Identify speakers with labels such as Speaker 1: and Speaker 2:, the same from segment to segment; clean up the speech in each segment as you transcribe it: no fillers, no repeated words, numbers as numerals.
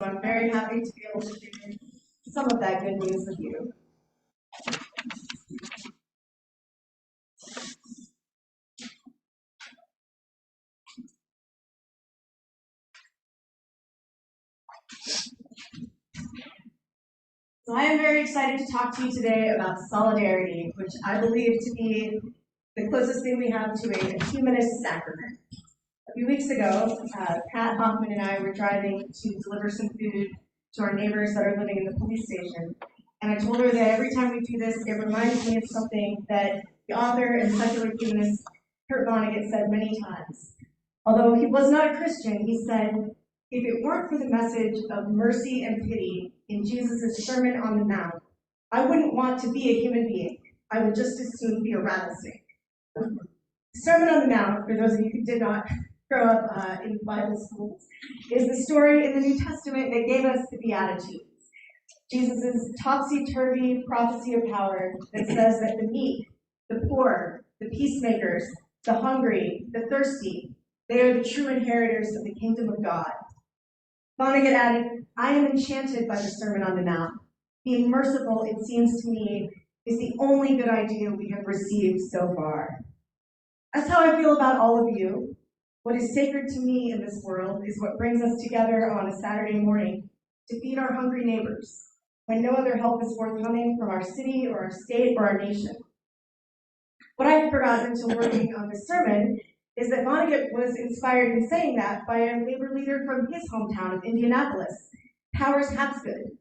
Speaker 1: I'm very happy to be able to share some of that good news with you. So I am very excited to talk to you today about solidarity, which I believe to be the closest thing we have to a humanist sacrament. A few weeks ago, Pat Hoffman and I were driving to deliver some food to our neighbors that are living in the police station. And I told her that every time we do this, it reminds me of something that the author and secular humanist Kurt Vonnegut said many times. Although he was not a Christian, he said, if it weren't for the message of mercy and pity in Jesus' Sermon on the Mount, I wouldn't want to be a human being. I would just as soon be a rattlesnake. The Sermon on the Mount, for those of you who did not grow up in Bible schools, is the story in the New Testament that gave us the Beatitudes. Jesus' topsy-turvy prophecy of power that says that the meek, the poor, the peacemakers, the hungry, the thirsty, they are the true inheritors of the kingdom of God. Vonnegut added, I am enchanted by the Sermon on the Mount. Being merciful, it seems to me, is the only good idea we have received so far. That's how I feel about all of you. What is sacred to me in this world is what brings us together on a Saturday morning to feed our hungry neighbors, when no other help is forthcoming from our city or our state or our nation. What I've forgotten until working on this sermon is that Vonnegut was inspired in saying that by a labor leader from his hometown of Indianapolis, Powers Hapgood.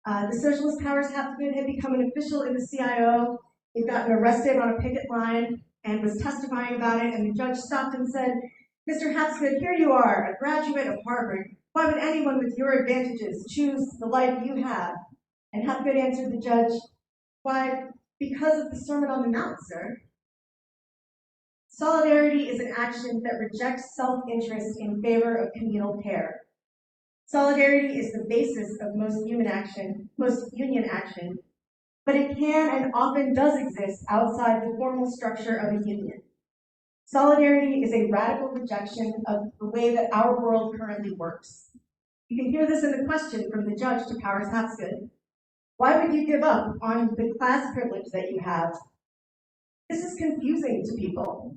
Speaker 1: The socialist Powers Hapgood had become an official in the CIO. He'd gotten arrested on a picket line and was testifying about it, and the judge stopped and said, Mr. Hapgood, here you are, a graduate of Harvard. Why would anyone with your advantages choose the life you have? And Hapgood answered the judge, why, because of the Sermon on the Mount, sir. Solidarity is an action that rejects self-interest in favor of communal care. Solidarity is the basis of most union action, but it can and often does exist outside the formal structure of a union. Solidarity is a radical rejection of the way that our world currently works. You can hear this in the question from the judge to Powers Hapgood. Why would you give up on the class privilege that you have? This is confusing to people.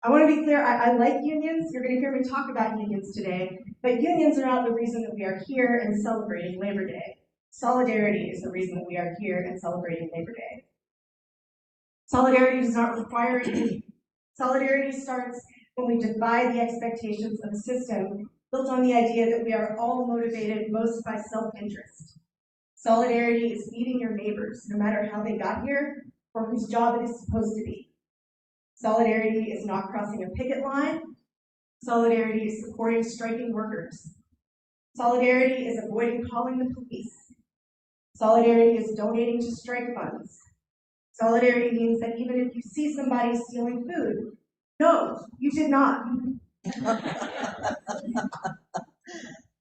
Speaker 1: I want to be clear, I like unions. You're going to hear me talk about unions today, but unions are not the reason that we are here and celebrating Labor Day. Solidarity is the reason that we are here and celebrating Labor Day. Solidarity does not require a union. Solidarity starts when we defy the expectations of a system built on the idea that we are all motivated most by self-interest. Solidarity is feeding your neighbors, no matter how they got here or whose job it is supposed to be. Solidarity is not crossing a picket line. Solidarity is supporting striking workers. Solidarity is avoiding calling the police. Solidarity is donating to strike funds. Solidarity means that even if you see somebody stealing food, no, you did not.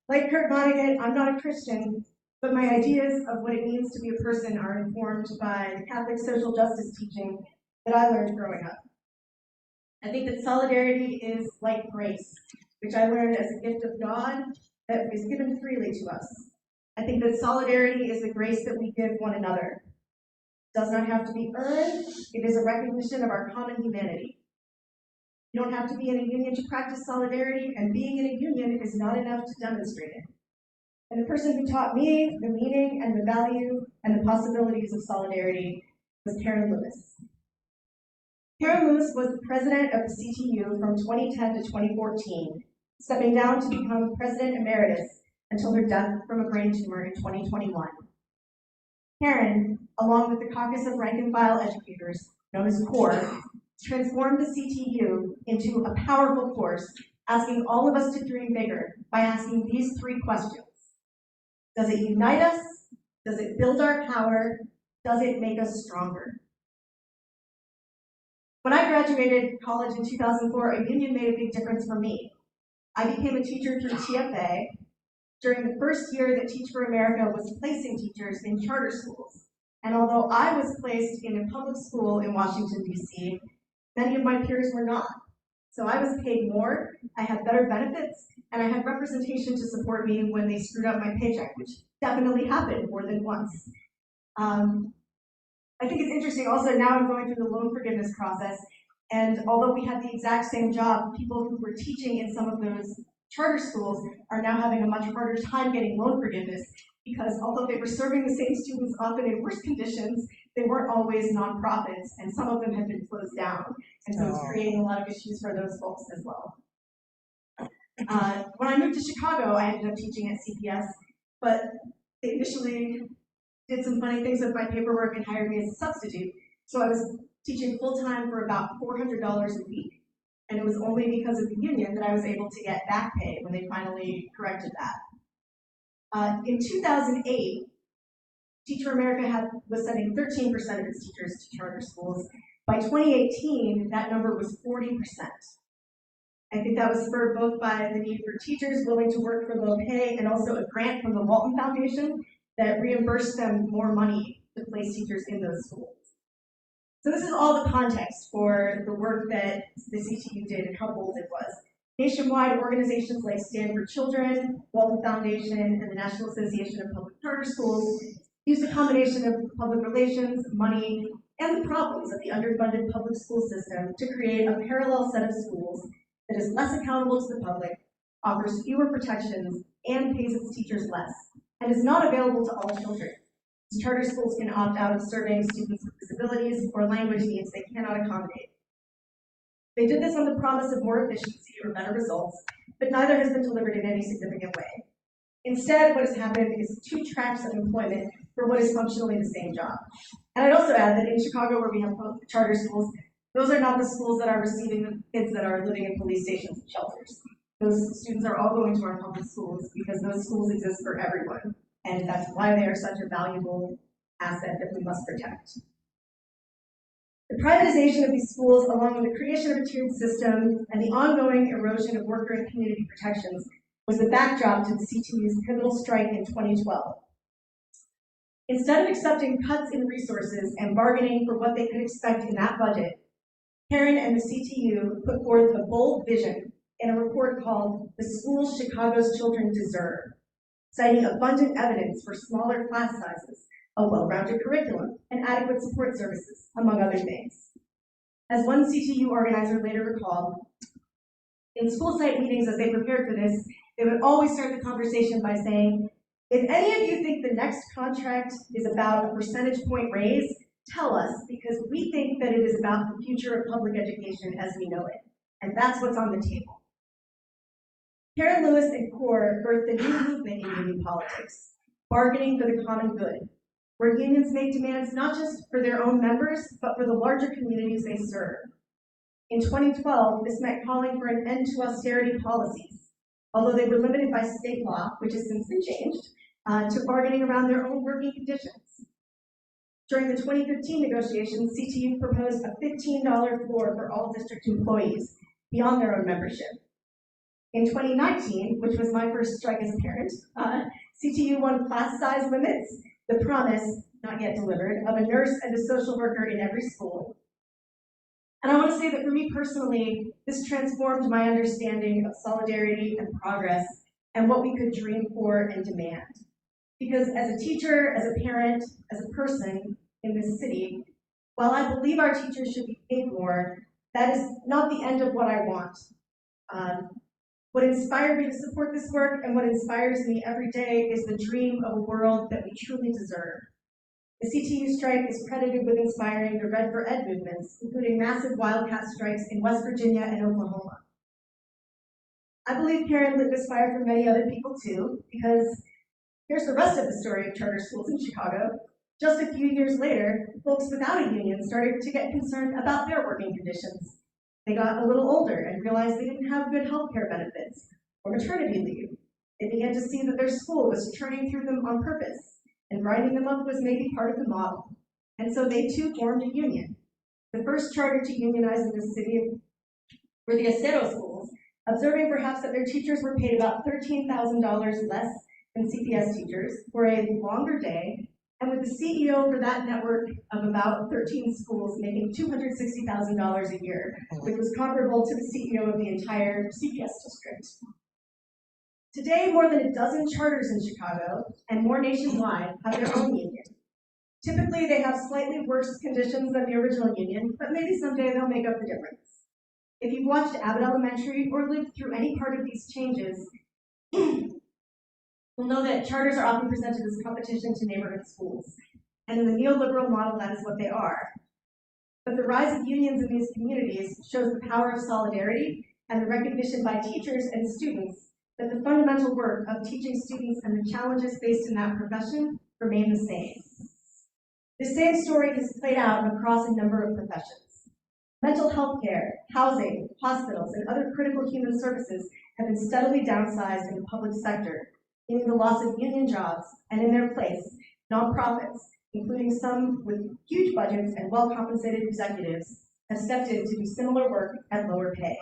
Speaker 1: Like Kurt Vonnegut, I'm not a Christian, but my ideas of what it means to be a person are informed by the Catholic social justice teaching that I learned growing up. I think that solidarity is like grace, which I learned as a gift of God that is given freely to us. I think that solidarity is the grace that we give one another. It does not have to be earned. It is a recognition of our common humanity. You don't have to be in a union to practice solidarity, and being in a union is not enough to demonstrate it. And the person who taught me the meaning and the value and the possibilities of solidarity was Karen Lewis. Karen Lewis was the president of the CTU from 2010 to 2014, stepping down to become president emeritus until her death from a brain tumor in 2021. Karen, along with the Caucus of Rank and File Educators, known as CORE, transformed the CTU into a powerful force, asking all of us to dream bigger by asking these three questions. Does it unite us? Does it build our power? Does it make us stronger? When I graduated college in 2004, a union made a big difference for me. I became a teacher through TFA during the first year that Teach for America was placing teachers in charter schools. And although I was placed in a public school in Washington, D.C., many of my peers were not. So I was paid more, I had better benefits, and I had representation to support me when they screwed up my paycheck, which definitely happened more than once. I think it's interesting also, now I'm going through the loan forgiveness process, and although we had the exact same job, people who were teaching in some of those charter schools are now having a much harder time getting loan forgiveness because although they were serving the same students often in worse conditions, they weren't always nonprofits, and some of them have been closed down, and so it's creating a lot of issues for those folks as well. When I moved to Chicago, I ended up teaching at CPS, but they initially did some funny things with my paperwork and hired me as a substitute. So I was teaching full-time for about $400 a week. And it was only because of the union that I was able to get back pay when they finally corrected that. In 2008, Teacher America was sending 13% of its teachers to charter schools. By 2018, that number was 40%. I think that was spurred both by the need for teachers willing to work for low pay and also a grant from the Walton Foundation that reimbursed them more money to place teachers in those schools. So this is all the context for the work that the CTU did and how bold it was. Nationwide, organizations like Stand for Children, Walton Foundation, and the National Association of Public Charter Schools used a combination of public relations, money, and the problems of the underfunded public school system to create a parallel set of schools that is less accountable to the public, offers fewer protections, and pays its teachers less, and is not available to all children. Charter schools can opt out of serving students with disabilities or language needs they cannot accommodate. They did this on the promise of more efficiency or better results, but neither has been delivered in any significant way. Instead, what has happened is two tracks of employment for what is functionally the same job. And I'd also add that in Chicago, where we have charter schools, those are not the schools that are receiving the kids that are living in police stations and shelters. Those students are all going to our public schools because those schools exist for everyone. And that's why they are such a valuable asset that we must protect. The privatization of these schools, along with the creation of a tiered system and the ongoing erosion of worker and community protections, was the backdrop to the CTU's pivotal strike in 2012. Instead of accepting cuts in resources and bargaining for what they could expect in that budget, Karen and the CTU put forth a bold vision in a report called The Schools Chicago's Children Deserve, citing abundant evidence for smaller class sizes, a well-rounded curriculum, and adequate support services, among other things. As one CTU organizer later recalled, in school site meetings as they prepared for this, they would always start the conversation by saying, if any of you think the next contract is about a percentage point raise, tell us, because we think that it is about the future of public education as we know it, and that's what's on the table. Karen Lewis and CORE birthed a new movement in union politics, bargaining for the common good, where unions make demands not just for their own members, but for the larger communities they serve. In 2012, this meant calling for an end to austerity policies, although they were limited by state law, which has since been changed, to bargaining around their own working conditions. During the 2015 negotiations, CTU proposed a $15 floor for all district employees, beyond their own membership. In 2019, which was my first strike as a parent, CTU won class size limits, the promise, not yet delivered, of a nurse and a social worker in every school. And I want to say that for me personally, this transformed my understanding of solidarity and progress and what we could dream for and demand. Because as a teacher, as a parent, as a person in this city, while I believe our teachers should be paid more, that is not the end of what I want. What inspired me to support this work and what inspires me every day is the dream of a world that we truly deserve. The CTU strike is credited with inspiring the Red for Ed movements, including massive wildcat strikes in West Virginia and Oklahoma. I believe Karen lit this fire for many other people too, because here's the rest of the story of charter schools in Chicago. Just a few years later, folks without a union started to get concerned about their working conditions. They got a little older and realized they didn't have good health care benefits or maternity leave. They began to see that their school was churning through them on purpose, and grinding them up was maybe part of the model. And so they too formed a union. The first charter to unionize in the city were the Acero schools, observing perhaps that their teachers were paid about $13,000 less than CPS teachers for a longer day, and with the CEO for that network of about 13 schools making $260,000 a year, which was comparable to the CEO of the entire CPS district. Today, more than a dozen charters in Chicago and more nationwide have their own union. Typically, they have slightly worse conditions than the original union, but maybe someday they'll make up the difference. If you've watched Abbott Elementary or lived through any part of these changes, you'll know that charters are often presented as competition to neighborhood schools. And in the neoliberal model, that is what they are. But the rise of unions in these communities shows the power of solidarity and the recognition by teachers and students that the fundamental work of teaching students and the challenges faced in that profession remain the same. The same story has played out across a number of professions. Mental health care, housing, hospitals, and other critical human services have been steadily downsized in the public sector, meaning the loss of union jobs, and in their place, nonprofits, including some with huge budgets and well-compensated executives, have stepped in to do similar work at lower pay.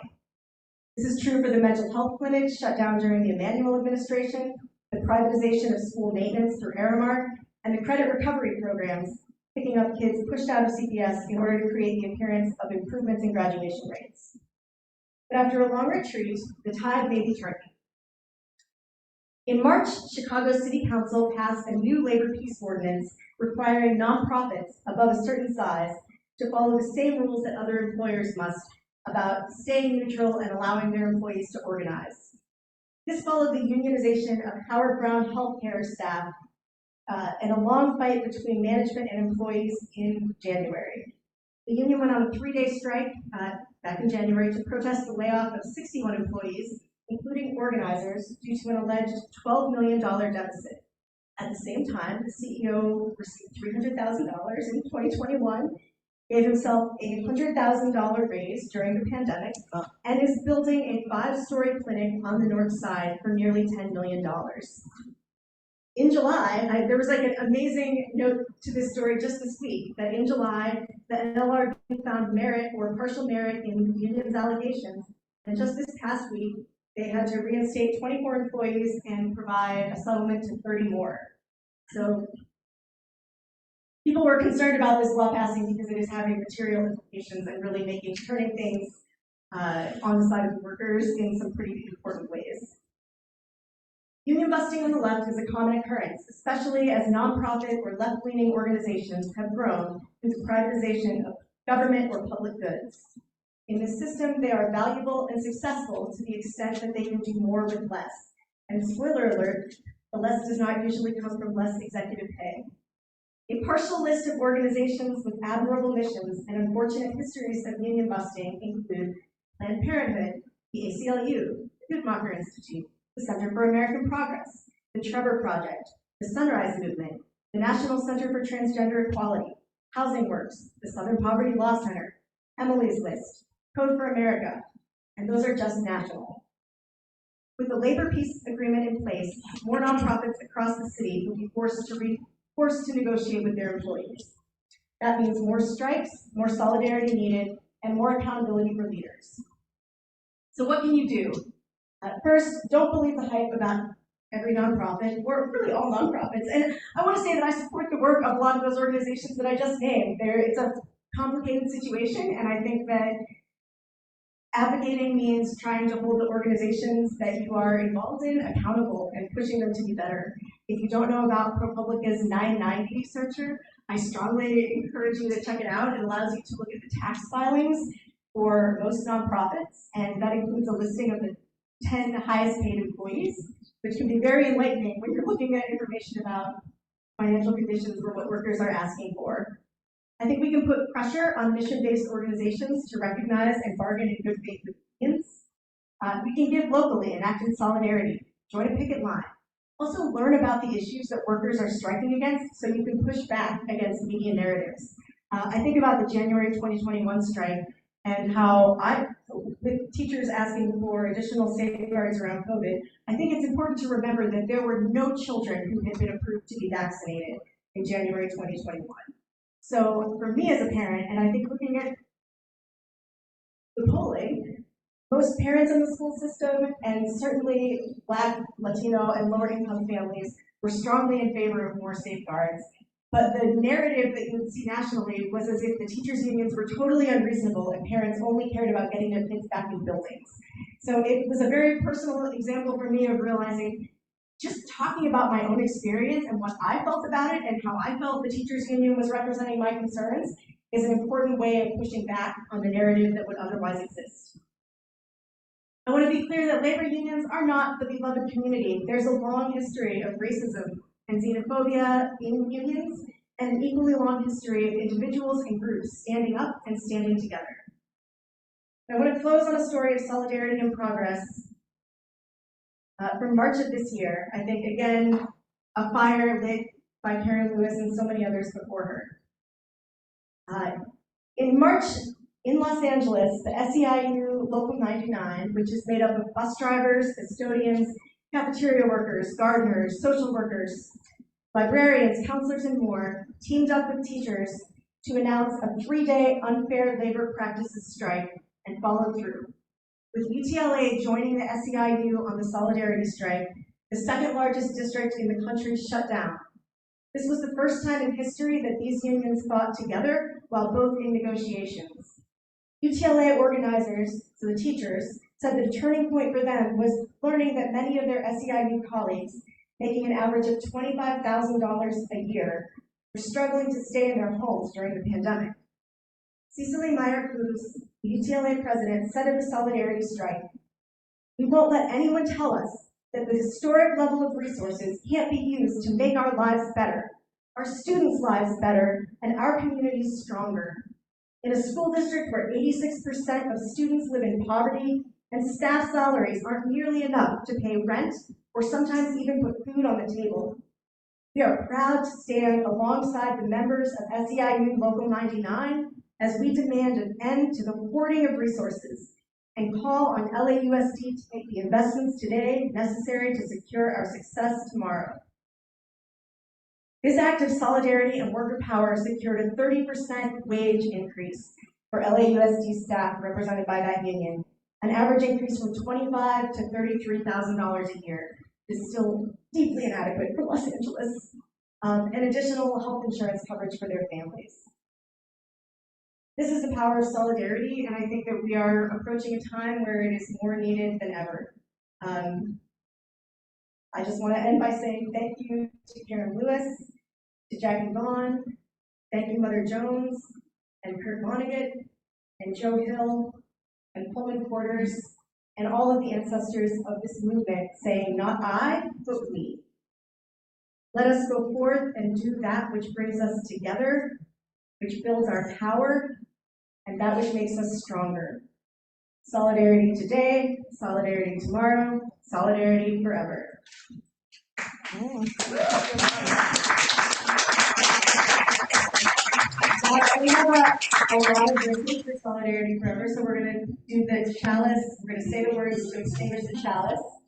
Speaker 1: This is true for the mental health clinics shut down during the Emanuel administration, the privatization of school maintenance through Aramark, and the credit recovery programs, picking up kids pushed out of CPS in order to create the appearance of improvements in graduation rates. But after a long retreat, the tide may be turning. In March, Chicago City Council passed a new labor peace ordinance requiring nonprofits above a certain size to follow the same rules that other employers must about staying neutral and allowing their employees to organize. This followed the unionization of Howard Brown healthcare staff and a long fight between management and employees in January. The union went on a 3-day strike back in January to protest the layoff of 61 employees, including organizers, due to an alleged $12 million deficit. At the same time, the CEO received $300,000 in 2021, gave himself a $100,000 raise during the pandemic, and is building a 5-story clinic on the north side for nearly $10 million. In July, there was like an amazing note to this story just this week, that in July, the NLRB found merit or partial merit in the union's allegations, and just this past week, they had to reinstate 24 employees and provide a settlement to 30 more. So people were concerned about this law passing because it is having material implications and really turning things on the side of the workers in some pretty important ways. Union busting on the left is a common occurrence, especially as nonprofit or left-leaning organizations have grown into privatization of government or public goods. In this system, they are valuable and successful to the extent that they can do more with less. And spoiler alert, the less does not usually come from less executive pay. A partial list of organizations with admirable missions and unfortunate histories of union busting include Planned Parenthood, the ACLU, the Guttmacher Institute, the Center for American Progress, the Trevor Project, the Sunrise Movement, the National Center for Transgender Equality, Housing Works, the Southern Poverty Law Center, Emily's List, Code for America, and those are just national. With the labor peace agreement in place, more nonprofits across the city will be forced to negotiate with their employees. That means more strikes, more solidarity needed, and more accountability for leaders. So what can you do? First, don't believe the hype about every nonprofit, or really all nonprofits. And I want to say that I support the work of a lot of those organizations that I just named. It's a complicated situation, and I think that advocating means trying to hold the organizations that you are involved in accountable and pushing them to be better. If you don't know about ProPublica's 990 searcher, I strongly encourage you to check it out. It allows you to look at the tax filings for most nonprofits, and that includes a listing of the 10 highest paid employees, which can be very enlightening when you're looking at information about financial conditions or what workers are asking for. I think we can put pressure on mission-based organizations to recognize and bargain in good faith with unions. We can give locally and act in solidarity, join a picket line. Also learn about the issues that workers are striking against so you can push back against media narratives. I think about the January 2021 strike and how with teachers asking for additional safeguards around COVID, I think it's important to remember that there were no children who had been approved to be vaccinated in January 2021. So for me as a parent, and I think looking at the polling, most parents in the school system, and certainly Black, Latino, and lower income families, were strongly in favor of more safeguards. But the narrative that you would see nationally was as if the teachers' unions were totally unreasonable and parents only cared about getting their kids back in buildings. So it was a very personal example for me of realizing just talking about my own experience and what I felt about it and how I felt the teachers' union was representing my concerns is an important way of pushing back on the narrative that would otherwise exist. I want to be clear that labor unions are not the beloved community. There's a long history of racism and xenophobia in unions, and an equally long history of individuals and groups standing up and standing together. I want to close on a story of solidarity and progress from March of this year. I think, again, a fire lit by Karen Lewis and so many others before her. In March, in Los Angeles, the SEIU Local 99, which is made up of bus drivers, custodians, cafeteria workers, gardeners, social workers, librarians, counselors, and more, teamed up with teachers to announce a 3-day unfair labor practices strike and followed through, with UTLA joining the SEIU on the solidarity strike, the second largest district in the country shut down. This was the first time in history that these unions fought together while both in negotiations. UTLA organizers, so the teachers, said the turning point for them was learning that many of their SEIU colleagues, making an average of $25,000 a year, were struggling to stay in their homes during the pandemic. Cecily Meyer-Cruz, the UTLA president, said of the solidarity strike, "We won't let anyone tell us that the historic level of resources can't be used to make our lives better, our students' lives better, and our communities stronger. In a school district where 86% of students live in poverty and staff salaries aren't nearly enough to pay rent or sometimes even put food on the table, we are proud to stand alongside the members of SEIU Local 99 as we demand an end to the hoarding of resources and call on LAUSD to make the investments today necessary to secure our success tomorrow." This act of solidarity and worker power secured a 30% wage increase for LAUSD staff represented by that union, an average increase from $25,000 to $33,000 a year. This is still deeply inadequate for Los Angeles, and additional health insurance coverage for their families. This is the power of solidarity, and I think that we are approaching a time where it is more needed than ever. I just want to end by saying thank you to Karen Lewis, to Jackie Vaughn, thank you Mother Jones, and Kurt Vonnegut, and Joe Hill, and Pullman Porters, and all of the ancestors of this movement saying, not I, but we. Let us go forth and do that which brings us together, which builds our power, and that which makes us stronger. Solidarity today, solidarity tomorrow, solidarity forever. We have a lot of drinking for solidarity forever, so we're going to do the chalice. We're going to say the words to extinguish the chalice.